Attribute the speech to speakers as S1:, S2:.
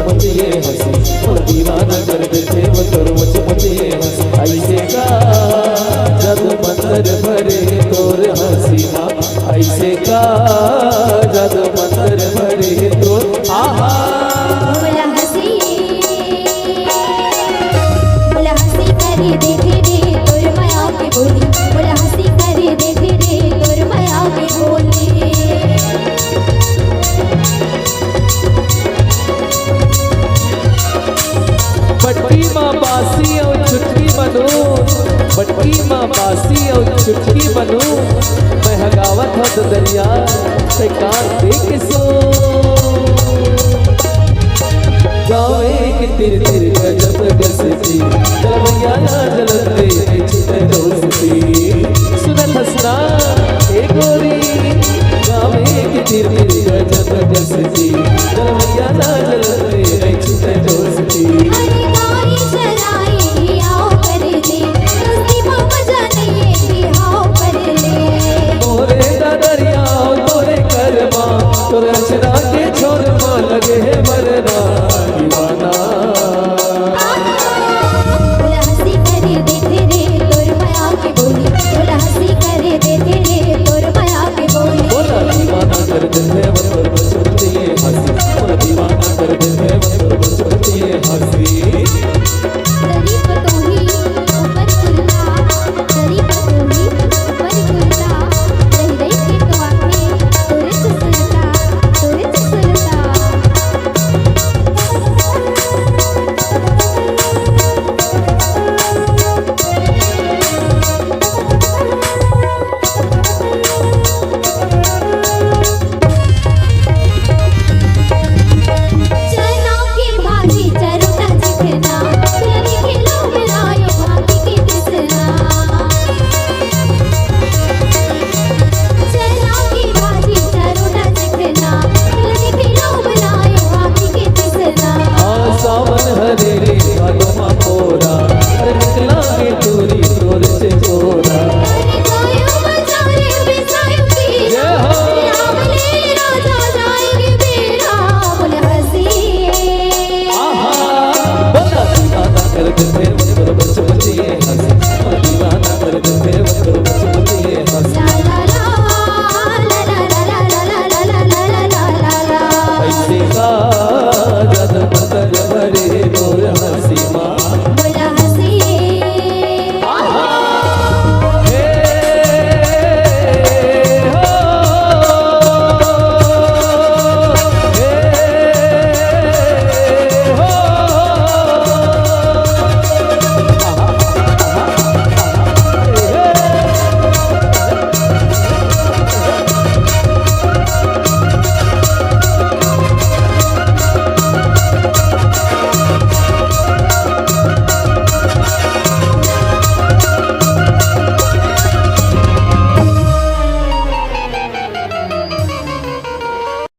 S1: मुझ ये हंसी और दीवाना कर देते वो तोर मुझ ये हंसी ऐसे का जादू मंत्र भरे तोर हंसीना ऐसे का जादू मंत्र भरे तोर आहा
S2: करे देखे रे तोर माया के बोली बोला हंसी करे देखे रे तोर माया के बोली
S1: बटकी माँ बासी और चुटकी बनू बटकी माँ बासी और चुटकी बनू मैं हगावत हद दरिया से कान देख सो गावे कि तिर तिर गजब गसती जलवैया जलते छिटे दोस्ती सुनत हसना ए गोरी गावे कि तिर तिर गजब गसती जलवैया जलते छिटे दोस्ती
S2: गाड़ी चलाए आओ कर ले दोस्ती पापा जाने कि आओ कर ले
S1: मोरे दरिया तोरे करमा तोरे रचना के छोर मां लगे है मरना दीवाना
S2: बोला हंसी करे देखे रे तोर माया के बोली बोला हंसी करे देखे रे तोर माया के बोली
S1: बोला दीवाना कर देते वो तोर बसती है हंसी बोला दीवाना कर देते वो तोर बसती है हंसी
S2: तारीफ तो ही ऊपर खुलता तारीफ तो ही ऊपर खुलता रही रही के तो आंखें तोरे चुसलता तोरे चुसलता चना की भाजी चरोटा चिकना तुलनी खिलो मिलायो भाभी की तिसना चना की भाजी चरोटा चिकना तुलनी खिलो मिलायो भाभी की तिसना
S1: सावन हरे रे भागमा कोरा अरे निकला के तोरी तोर से चोरा
S2: अरे गायो बजारे बिसायो की
S1: जय हो
S2: रावले राजा जाएंगे बेरा बोले हंसी
S1: आहा बोला दीवाना कर देते